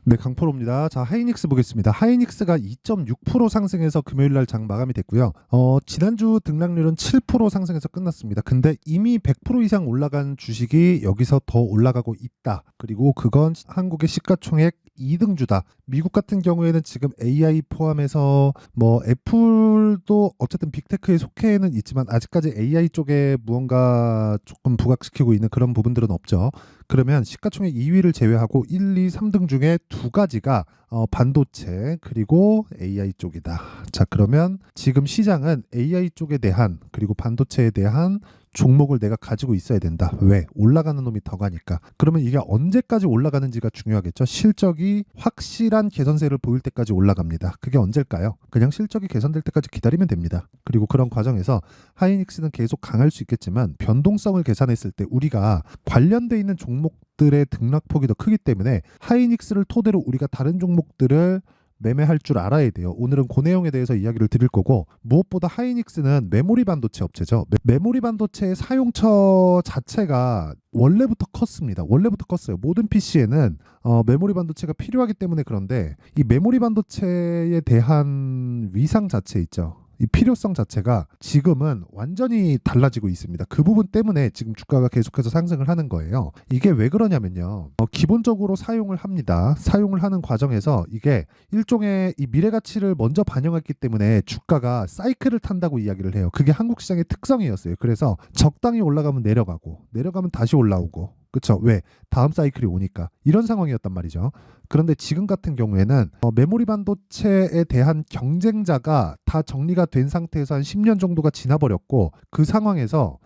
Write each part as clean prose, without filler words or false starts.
네, 강프로입니다. 자, 하이닉스 보겠습니다. 하이닉스가 2.6% 상승해서 금요일 날 장 마감이 됐고요. 지난주 등락률은 7% 상승해서 끝났습니다. 근데 이미 100% 이상 올라간 주식이 여기서 더 올라가고 있다. 그리고 그건 한국의 시가총액 2등주다. 미국 같은 경우에는 지금 AI 포함해서 뭐 애플도 어쨌든 빅테크에 속해는 있지만 아직까지 AI 쪽에 무언가 조금 부각시키고 있는 그런 부분들은 없죠. 그러면 시가총액 2위를 제외하고 1, 2, 3등 중에 두 가지가 반도체 그리고 AI 쪽이다. 자, 그러면 지금 시장은 AI 쪽에 대한 그리고 반도체에 대한 종목을 내가 가지고 있어야 된다. 왜? 올라가는 놈이 더 가니까. 그러면 이게 언제까지 올라가는지가 중요하겠죠. 실적이 확실한 개선세를 보일 때까지 올라갑니다. 그게 언제일까요? 그냥 실적이 개선될 때까지 기다리면 됩니다. 그리고 그런 과정에서 하이닉스는 계속 강할 수 있겠지만 변동성을 계산했을 때 우리가 관련돼 있는 종목들의 등락폭이 더 크기 때문에 하이닉스를 토대로 우리가 다른 종목들을 매매할 줄 알아야 돼요. 오늘은 그 내용에 대해서 이야기를 드릴 거고, 무엇보다 하이닉스는 메모리 반도체 업체죠. 메모리 반도체의 사용처 자체가 원래부터 컸습니다. 원래부터 컸어요. 모든 PC에는 메모리 반도체가 필요하기 때문에. 그런데 이 메모리 반도체에 대한 위상 자체 있죠. 이 필요성 자체가 지금은 완전히 달라지고 있습니다. 그 부분 때문에 지금 주가가 계속해서 상승을 하는 거예요. 이게 왜 그러냐면요. 기본적으로 사용을 합니다. 사용을 하는 과정에서 이게 일종의 이 미래 가치를 먼저 반영했기 때문에 주가가 사이클을 탄다고 이야기를 해요. 그게 한국 시장의 특성이었어요. 그래서 적당히 올라가면 내려가고 내려가면 다시 올라오고. 그쵸? 왜? 다음 사이클이 오니까. 이런 상황이었단 말이죠. 그런데 지금 같은 경우에는 메모리 반도체에 대한 경쟁자가 다 정리가 된 상태에서 한 10년 정도가 지나버렸고, 그 상황에서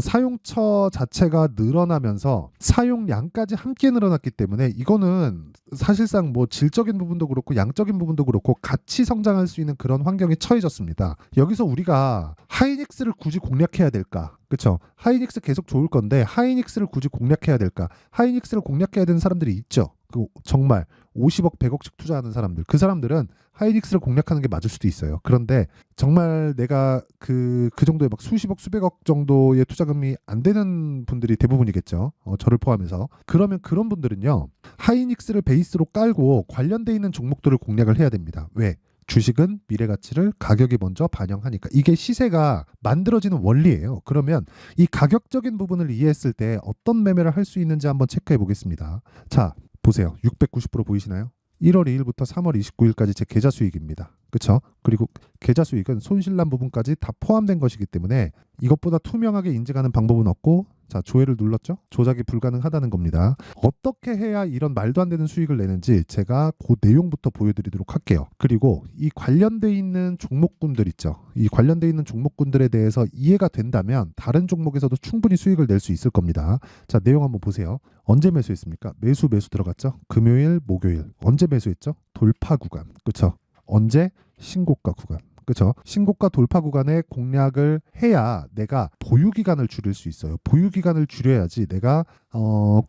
사용처 자체가 늘어나면서 사용량까지 함께 늘어났기 때문에 이거는 사실상 뭐 질적인 부분도 그렇고 양적인 부분도 그렇고 같이 성장할 수 있는 그런 환경에 처해졌습니다. 여기서 우리가 하이닉스를 굳이 공략해야 될까? 그렇죠? 하이닉스 계속 좋을 건데 하이닉스를 굳이 공략해야 될까? 하이닉스를 공략해야 되는 사람들이 있죠. 그 정말 50억, 100억씩 투자하는 사람들. 그 사람들은 하이닉스를 공략하는 게 맞을 수도 있어요. 그런데 정말 내가 그 정도의 막 수십억, 수백억 정도의 투자금이 안 되는 분들이 대부분이겠죠. 저를 포함해서. 그러면 그런 분들은요. 하이닉스를 베이스로 깔고 관련돼 있는 종목들을 공략을 해야 됩니다. 왜? 주식은 미래 가치를 가격이 먼저 반영하니까. 이게 시세가 만들어지는 원리예요. 그러면 이 가격적인 부분을 이해했을 때 어떤 매매를 할 수 있는지 한번 체크해 보겠습니다. 자, 보세요. 690% 보이시나요? 1월 2일부터 3월 29일까지 제 계좌 수익입니다. 그렇죠? 그리고 계좌 수익은 손실난 부분까지 다 포함된 것이기 때문에 이것보다 투명하게 인증하는 방법은 없고, 자, 조회를 눌렀죠? 조작이 불가능하다는 겁니다. 어떻게 해야 이런 말도 안 되는 수익을 내는지 제가 그 내용부터 보여드리도록 할게요. 그리고 이 관련돼 있는 종목군들 있죠? 이 관련돼 있는 종목군들에 대해서 이해가 된다면 다른 종목에서도 충분히 수익을 낼 수 있을 겁니다. 자, 내용 한번 보세요. 언제 매수했습니까? 매수 들어갔죠? 금요일, 목요일. 언제 매수했죠? 돌파 구간. 그렇죠? 언제? 신고가 구간. 그렇죠? 신고가 돌파 구간에 공략을 해야 내가 보유 기간을 줄일 수 있어요. 보유 기간을 줄여야지 내가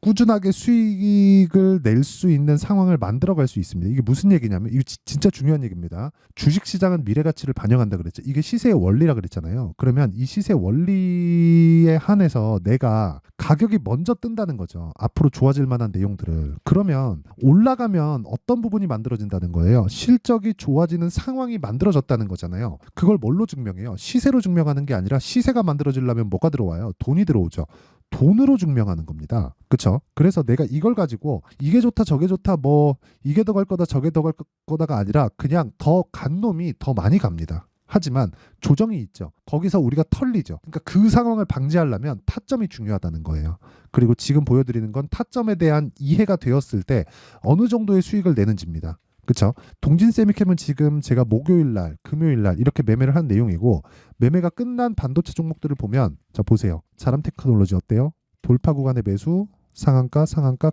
꾸준하게 수익을 낼 수 있는 상황을 만들어갈 수 있습니다. 이게 무슨 얘기냐면, 이거 진짜 중요한 얘기입니다. 주식시장은 미래 가치를 반영한다 그랬죠. 이게 시세의 원리라 그랬잖아요. 그러면 이 시세 원리에 한해서 내가 가격이 먼저 뜬다는 거죠. 앞으로 좋아질 만한 내용들을. 그러면 올라가면 어떤 부분이 만들어진다는 거예요. 실적이 좋아지는 상황이 만들어졌다는 거잖아요. 그걸 뭘로 증명해요? 시세로 증명하는 게 아니라, 시세가 만들어지려면 뭐가 들어와요? 돈이 들어오죠. 돈으로 증명하는 겁니다. 그렇죠? 그래서 내가 이걸 가지고 이게 좋다 저게 좋다 뭐 이게 더 갈 거다 저게 더 갈 거다가 아니라 그냥 더 간 놈이 더 많이 갑니다. 하지만 조정이 있죠. 거기서 우리가 털리죠. 그러니까 그 상황을 방지하려면 타점이 중요하다는 거예요. 그리고 지금 보여드리는 건 타점에 대한 이해가 되었을 때 어느 정도의 수익을 내는지입니다. 그렇죠? 동진세미캠은 지금 제가 목요일날, 금요일날 이렇게 매매를 한 내용이고, 매매가 끝난 반도체 종목들을 보면, 자 보세요. 자람테크놀로지 어때요? 돌파 구간의 매수, 상한가,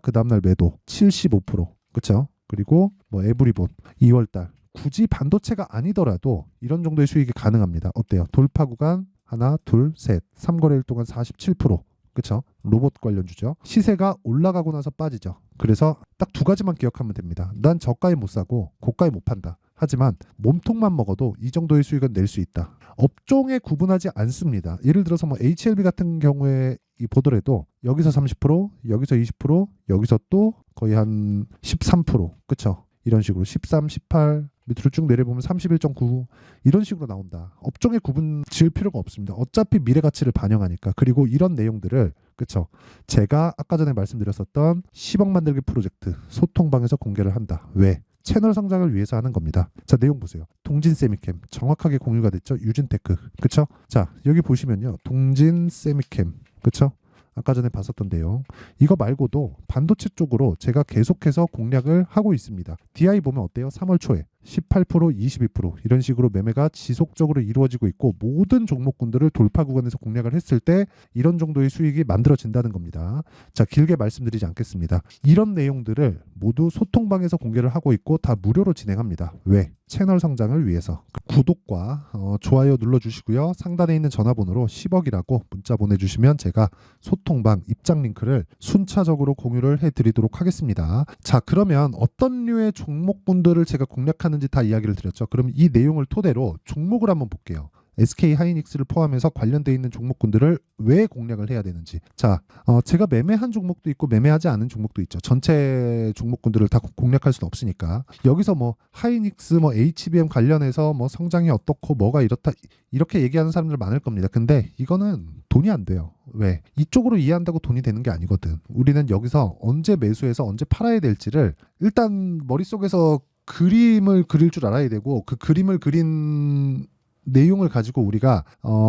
그 다음날 매도 75%. 그렇죠? 그리고 뭐 에브리본 2월달. 굳이 반도체가 아니더라도 이런 정도의 수익이 가능합니다. 어때요? 돌파 구간 하나, 둘, 셋. 3거래일 동안 47%. 그렇죠? 로봇 관련주죠. 시세가 올라가고 나서 빠지죠. 그래서 딱 두 가지만 기억하면 됩니다. 난 저가에 못 사고 고가에 못 판다. 하지만 몸통만 먹어도 이 정도의 수익은 낼 수 있다. 업종에 구분하지 않습니다. 예를 들어서 뭐 HLB 같은 경우에 보더라도 여기서 30%, 여기서 20%, 여기서 또 거의 한 13%, 그쵸? 이런 식으로 13, 18 밑으로 쭉 내려보면 31.9 이런 식으로 나온다. 업종에 구분 지을 필요가 없습니다. 어차피 미래 가치를 반영하니까. 그리고 이런 내용들을 그쵸? 제가 아까 전에 말씀드렸었던 10억 만들기 프로젝트 소통방에서 공개를 한다. 왜? 채널 성장을 위해서 하는 겁니다. 자, 내용 보세요. 동진 세미캠 정확하게 공유가 됐죠. 유진테크, 그쵸? 자, 여기 보시면요, 동진 세미캠, 그쵸? 아까 전에 봤었던 내용. 이거 말고도 반도체 쪽으로 제가 계속해서 공략을 하고 있습니다. DI 보면 어때요? 3월 초에 18%, 22% 이런 식으로 매매가 지속적으로 이루어지고 있고, 모든 종목군들을 돌파 구간에서 공략을 했을 때 이런 정도의 수익이 만들어진다는 겁니다. 자, 길게 말씀드리지 않겠습니다. 이런 내용들을 모두 소통방에서 공개를 하고 있고 다 무료로 진행합니다. 왜? 채널 성장을 위해서. 구독과 좋아요 눌러주시고요. 상단에 있는 전화번호로 10억이라고 문자 보내주시면 제가 소통방 입장 링크를 순차적으로 공유를 해드리도록 하겠습니다. 자, 그러면 어떤 류의 종목군들을 제가 공략하는지 다 이야기를 드렸죠. 그럼 이 내용을 토대로 종목을 한번 볼게요. SK 하이닉스를 포함해서 관련되어 있는 종목군들을 왜 공략을 해야 되는지. 자, 제가 매매한 종목도 있고 매매하지 않은 종목도 있죠. 전체 종목군들을 다 공략할 수는 없으니까. 여기서 뭐 하이닉스, 뭐 HBM 관련해서 뭐 성장이 어떻고 뭐가 이렇다 이렇게 얘기하는 사람들 많을 겁니다. 근데 이거는 돈이 안 돼요. 왜? 이쪽으로 이해한다고 돈이 되는 게 아니거든. 우리는 여기서 언제 매수해서 언제 팔아야 될지를 일단 머릿속에서 그림을 그릴 줄 알아야 되고, 그 그림을 그린 내용을 가지고 우리가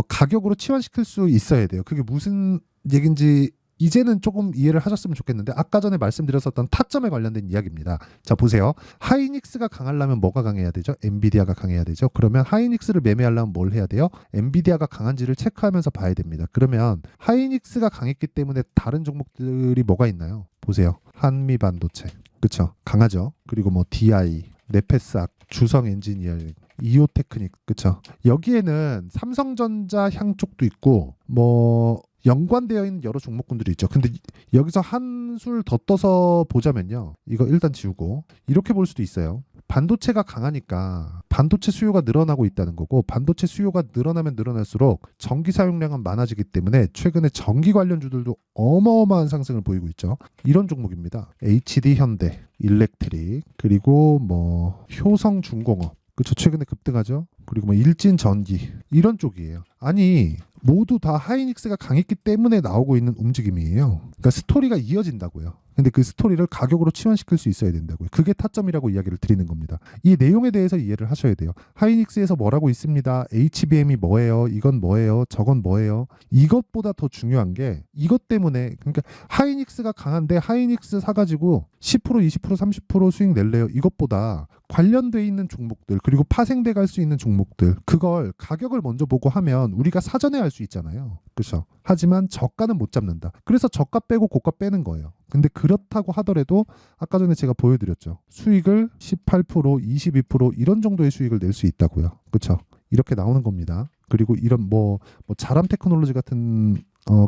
가격으로 치환시킬 수 있어야 돼요. 그게 무슨 얘기인지 이제는 조금 이해를 하셨으면 좋겠는데, 아까 전에 말씀드렸었던 타점에 관련된 이야기입니다. 자, 보세요. 하이닉스가 강하려면 뭐가 강해야 되죠? 엔비디아가 강해야 되죠. 그러면 하이닉스를 매매하려면 뭘 해야 돼요? 엔비디아가 강한지를 체크하면서 봐야 됩니다. 그러면 하이닉스가 강했기 때문에 다른 종목들이 뭐가 있나요? 보세요. 한미반도체, 그쵸? 강하죠. 그리고 뭐 DI, 네페삭, 주성 엔지니어링, 이오테크닉, 그쵸? 여기에는 삼성전자 향 쪽도 있고 뭐 연관되어 있는 여러 종목군들이 있죠. 근데 여기서 한술 더 떠서 보자면요, 이거 일단 지우고 이렇게 볼 수도 있어요. 반도체가 강하니까 반도체 수요가 늘어나고 있다는 거고, 반도체 수요가 늘어나면 늘어날수록 전기 사용량은 많아지기 때문에 최근에 전기 관련주들도 어마어마한 상승을 보이고 있죠. 이런 종목입니다. HD 현대, 일렉트릭, 그리고 뭐 효성중공업, 그쵸? 최근에 급등하죠. 그리고 뭐 일진전기, 이런 쪽이에요. 아니, 모두 다 하이닉스가 강했기 때문에 나오고 있는 움직임이에요. 그러니까 스토리가 이어진다고요. 근데 그 스토리를 가격으로 치환시킬 수 있어야 된다고요. 그게 타점이라고 이야기를 드리는 겁니다. 이 내용에 대해서 이해를 하셔야 돼요. 하이닉스에서 뭐라고 있습니다. HBM이 뭐예요? 이건 뭐예요? 저건 뭐예요? 이것보다 더 중요한 게 이것 때문에, 그러니까 하이닉스가 강한데 하이닉스 사가지고 10%, 20%, 30% 수익 낼래요? 이것보다 관련돼 있는 종목들, 그리고 파생돼 갈 수 있는 종목들, 그걸 가격을 먼저 보고 하면 우리가 사전에 알 수 있잖아요. 그렇죠? 하지만 저가는 못 잡는다. 그래서 저가 빼고 고가 빼는 거예요. 근데 그렇다고 하더라도 아까 전에 제가 보여드렸죠. 수익을 18%, 22% 이런 정도의 수익을 낼 수 있다고요. 그렇죠? 이렇게 나오는 겁니다. 그리고 이런 뭐 자람 테크놀로지 같은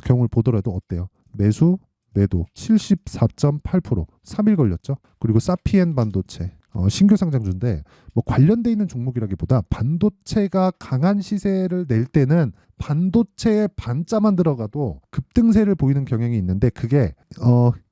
경우를 보더라도 어때요? 매수, 매도 74.8%, 3일 걸렸죠. 그리고 사피엔 반도체 신규 상장주인데 뭐 관련돼 있는 종목이라기보다 반도체가 강한 시세를 낼 때는 반도체에 반자만 들어가도 급등세를 보이는 경향이 있는데, 그게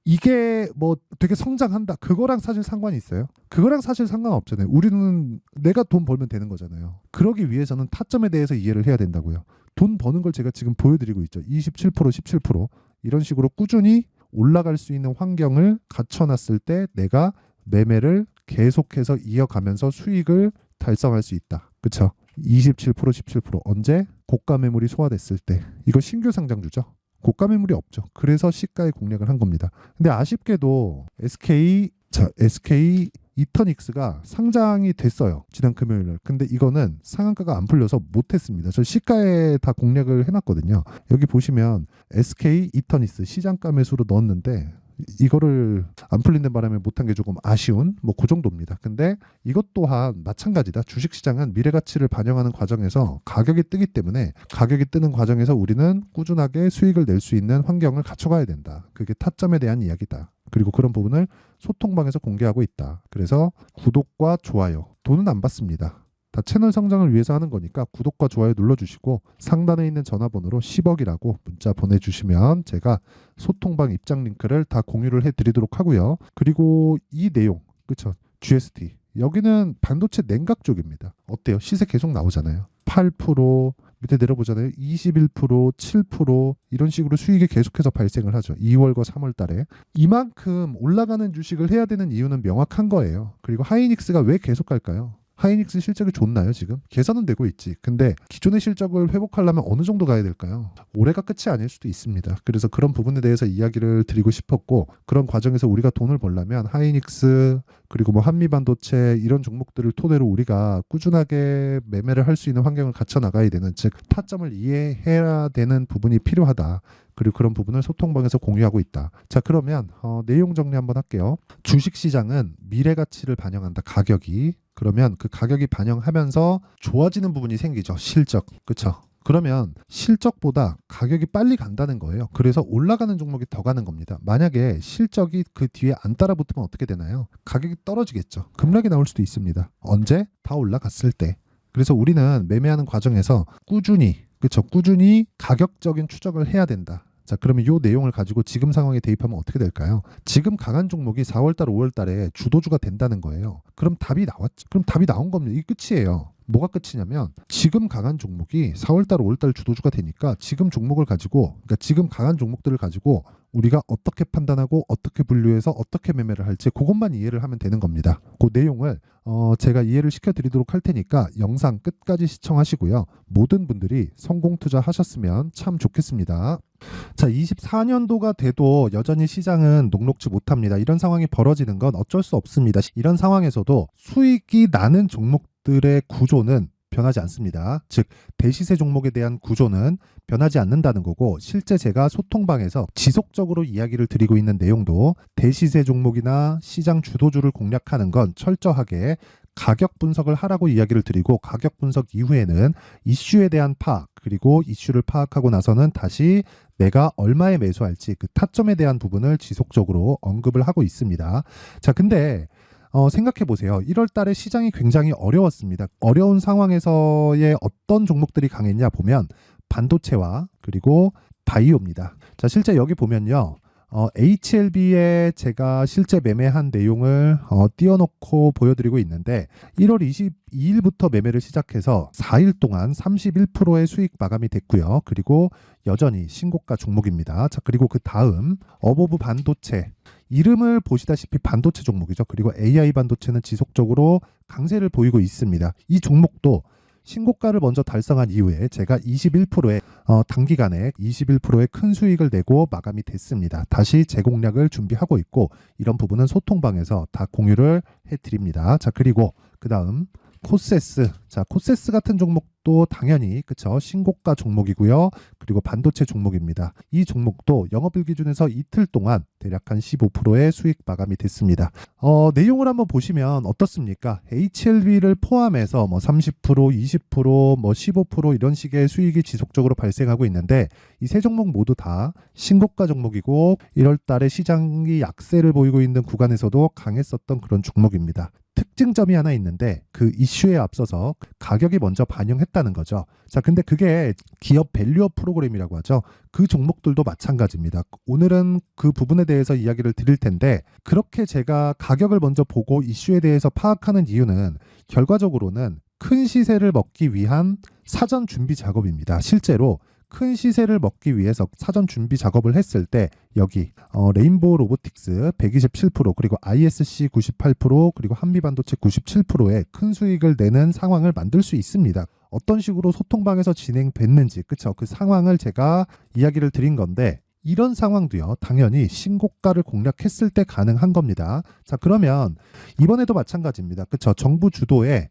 이게 뭐 되게 성장한다, 그거랑 사실 상관이 있어요? 그거랑 사실 상관없잖아요. 우리는 내가 돈 벌면 되는 거잖아요. 그러기 위해서는 타점에 대해서 이해를 해야 된다고요. 돈 버는 걸 제가 지금 보여드리고 있죠. 27%, 17% 이런 식으로 꾸준히 올라갈 수 있는 환경을 갖춰놨을 때 내가 매매를 계속해서 이어가면서 수익을 달성할 수 있다. 그쵸? 27%, 17% 언제? 고가 매물이 소화됐을 때. 이거 신규 상장주죠. 고가 매물이 없죠. 그래서 시가에 공략을 한 겁니다. 근데 아쉽게도 SK 이터닉스가 상장이 됐어요. 지난 금요일날. 근데 이거는 상한가가 안 풀려서 못했습니다. 저 시가에 다 공략을 해놨거든요. 여기 보시면 SK 이터닉스 시장가 매수로 넣었는데 이거를 안 풀리는 바람에 못한 게 조금 아쉬운 뭐 그 정도입니다. 근데 이것 또한 마찬가지다. 주식시장은 미래가치를 반영하는 과정에서 가격이 뜨기 때문에, 가격이 뜨는 과정에서 우리는 꾸준하게 수익을 낼 수 있는 환경을 갖춰가야 된다. 그게 타점에 대한 이야기다. 그리고 그런 부분을 소통방에서 공개하고 있다. 그래서 구독과 좋아요, 돈은 안 받습니다. 다 채널 성장을 위해서 하는 거니까 구독과 좋아요 눌러주시고 상단에 있는 전화번호로 10억이라고 문자 보내주시면 제가 소통방 입장 링크를 다 공유를 해드리도록 하고요. 그리고 이 내용, 그쵸? GST. 여기는 반도체 냉각 쪽입니다. 어때요? 시세 계속 나오잖아요. 8%, 밑에 내려보잖아요. 21%, 7% 이런 식으로 수익이 계속해서 발생을 하죠. 2월과 3월 달에. 이만큼 올라가는 주식을 해야 되는 이유는 명확한 거예요. 그리고 하이닉스가 왜 계속 갈까요? 하이닉스 실적이 좋나요 지금? 개선은 되고 있지. 근데 기존의 실적을 회복하려면 어느 정도 가야 될까요? 올해가 끝이 아닐 수도 있습니다. 그래서 그런 부분에 대해서 이야기를 드리고 싶었고, 그런 과정에서 우리가 돈을 벌려면 하이닉스 그리고 뭐 한미반도체 이런 종목들을 토대로 우리가 꾸준하게 매매를 할 수 있는 환경을 갖춰 나가야 되는, 즉 타점을 이해해야 되는 부분이 필요하다. 그리고 그런 부분을 소통방에서 공유하고 있다. 자, 그러면 내용 정리 한번 할게요. 주식시장은 미래 가치를 반영한다. 가격이. 그러면 그 가격이 반영하면서 좋아지는 부분이 생기죠. 실적. 그렇죠? 그러면 실적보다 가격이 빨리 간다는 거예요. 그래서 올라가는 종목이 더 가는 겁니다. 만약에 실적이 그 뒤에 안 따라붙으면 어떻게 되나요? 가격이 떨어지겠죠. 급락이 나올 수도 있습니다. 언제? 다 올라갔을 때. 그래서 우리는 매매하는 과정에서 꾸준히, 그렇죠? 꾸준히 가격적인 추적을 해야 된다. 자, 그러면 이 내용을 가지고 지금 상황에 대입하면 어떻게 될까요? 지금 강한 종목이 4월달, 5월달에 주도주가 된다는 거예요. 그럼 답이 나왔죠. 그럼 답이 나온 겁니다. 이게 끝이에요. 뭐가 끝이냐면 지금 강한 종목이 4월달, 5월달 주도주가 되니까 지금 종목을 가지고, 그러니까 지금 강한 종목들을 가지고 우리가 어떻게 판단하고 어떻게 분류해서 어떻게 매매를 할지 그것만 이해를 하면 되는 겁니다. 그 내용을 제가 이해를 시켜드리도록 할 테니까 영상 끝까지 시청하시고요. 모든 분들이 성공 투자하셨으면 참 좋겠습니다. 자, 24년도가 돼도 여전히 시장은 녹록지 못합니다. 이런 상황이 벌어지는 건 어쩔 수 없습니다. 이런 상황에서도 수익이 나는 종목들의 구조는 변하지 않습니다. 즉 대시세 종목에 대한 구조는 변하지 않는다는 거고, 실제 제가 소통방에서 지속적으로 이야기를 드리고 있는 내용도 대시세 종목이나 시장 주도주를 공략하는 건 철저하게 가격 분석을 하라고 이야기를 드리고, 가격 분석 이후에는 이슈에 대한 파악, 그리고 이슈를 파악하고 나서는 다시 내가 얼마에 매수할지 그 타점에 대한 부분을 지속적으로 언급을 하고 있습니다. 자, 근데 생각해 보세요. 1월 달에 시장이 굉장히 어려웠습니다. 어려운 상황에서의 어떤 종목들이 강했냐 보면 반도체와 그리고 바이오입니다. 자, 실제 여기 보면요. HLB에 제가 실제 매매한 내용을 띄워놓고 보여드리고 있는데 1월 22일부터 매매를 시작해서 4일 동안 31%의 수익 마감이 됐고요. 그리고 여전히 신고가 종목입니다. 자, 그리고 그 다음 어보브 반도체, 이름을 보시다시피 반도체 종목이죠. 그리고 AI 반도체는 지속적으로 강세를 보이고 있습니다. 이 종목도 신고가를 먼저 달성한 이후에 제가 21%의 단기간에 21%의 큰 수익을 내고 마감이 됐습니다. 다시 재공략을 준비하고 있고, 이런 부분은 소통방에서 다 공유를 해드립니다. 자, 그리고 그 다음 코세스. 자, 코세스 같은 종목도 당연히 그쵸, 신고가 종목이고요. 그리고 반도체 종목입니다. 이 종목도 영업일 기준에서 이틀 동안 대략 한 15%의 수익 마감이 됐습니다. 내용을 한번 보시면 어떻습니까? HLB를 포함해서 뭐 30%, 20%, 뭐 15% 이런 식의 수익이 지속적으로 발생하고 있는데, 이 세 종목 모두 다 신고가 종목이고 1월 달에 시장이 약세를 보이고 있는 구간에서도 강했었던 그런 종목입니다. 특징점이 하나 있는데 그 이슈에 앞서서 가격이 먼저 반영했다는 거죠. 자, 근데 그게 기업 밸류업 프로그램이라고 하죠. 그 종목들도 마찬가지입니다. 오늘은 그 부분에 대해서 이야기를 드릴 텐데, 그렇게 제가 가격을 먼저 보고 이슈에 대해서 파악하는 이유는 결과적으로는 큰 시세를 먹기 위한 사전 준비 작업입니다. 실제로 큰 시세를 먹기 위해서 사전 준비 작업을 했을 때 여기 레인보우 로보틱스 127%, 그리고 ISC 98%, 그리고 한미반도체 97%의 큰 수익을 내는 상황을 만들 수 있습니다. 어떤 식으로 소통방에서 진행됐는지, 그쵸? 그 상황을 제가 이야기를 드린 건데, 이런 상황도요, 당연히 신고가를 공략했을 때 가능한 겁니다. 자, 그러면 이번에도 마찬가지입니다. 그쵸? 정부 주도의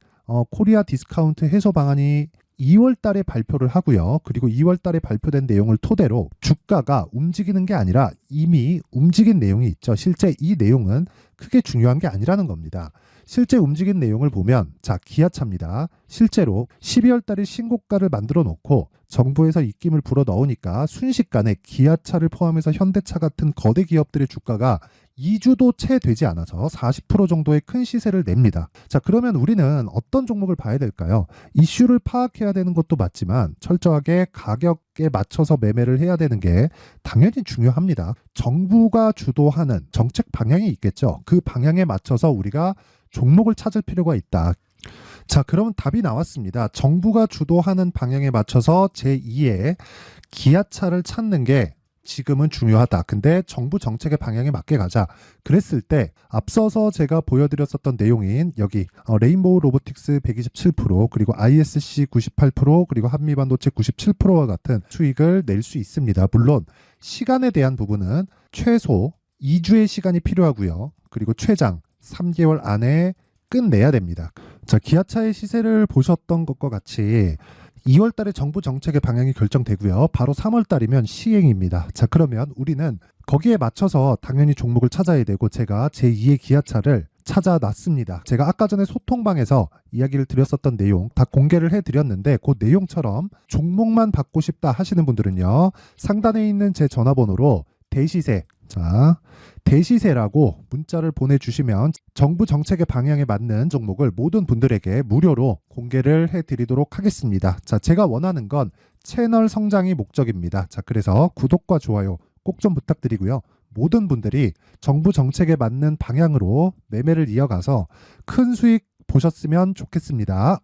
코리아 디스카운트 해소 방안이 2월 달에 발표를 하고요. 그리고 2월 달에 발표된 내용을 토대로 주가가 움직이는 게 아니라 이미 움직인 내용이 있죠. 실제 이 내용은 크게 중요한 게 아니라는 겁니다. 실제 움직인 내용을 보면 자, 기아차입니다. 실제로 12월 달에 신고가를 만들어 놓고 정부에서 입김을 불어 넣으니까 순식간에 기아차를 포함해서 현대차 같은 거대 기업들의 주가가 2주도 채 되지 않아서 40% 정도의 큰 시세를 냅니다. 자, 그러면 우리는 어떤 종목을 봐야 될까요? 이슈를 파악해야 되는 것도 맞지만 철저하게 가격에 맞춰서 매매를 해야 되는 게 당연히 중요합니다. 정부가 주도하는 정책 방향이 있겠죠. 그 방향에 맞춰서 우리가 종목을 찾을 필요가 있다. 자, 그러면 답이 나왔습니다. 정부가 주도하는 방향에 맞춰서 제2의 기아차를 찾는 게 지금은 중요하다. 근데 정부 정책의 방향에 맞게 가자. 그랬을 때 앞서서 제가 보여드렸었던 내용인 여기 레인보우 로보틱스 127% 그리고 ISC 98% 그리고 한미반도체 97%와 같은 수익을 낼 수 있습니다. 물론 시간에 대한 부분은 최소 2주의 시간이 필요하고요. 그리고 최장 3개월 안에 끝내야 됩니다. 자, 기아차의 시세를 보셨던 것과 같이 2월 달에 정부 정책의 방향이 결정되고요. 바로 3월 달이면 시행입니다. 자, 그러면 우리는 거기에 맞춰서 당연히 종목을 찾아야 되고 제가 제2의 기아차를 찾아놨습니다. 제가 아까 전에 소통방에서 이야기를 드렸었던 내용 다 공개를 해드렸는데 그 내용처럼 종목만 받고 싶다 하시는 분들은요. 상단에 있는 제 전화번호로 대시세, 자, 대시세라고 문자를 보내주시면 정부 정책의 방향에 맞는 종목을 모든 분들에게 무료로 공개를 해드리도록 하겠습니다. 자, 제가 원하는 건 채널 성장이 목적입니다. 자, 그래서 구독과 좋아요 꼭 좀 부탁드리고요. 모든 분들이 정부 정책에 맞는 방향으로 매매를 이어가서 큰 수익 보셨으면 좋겠습니다.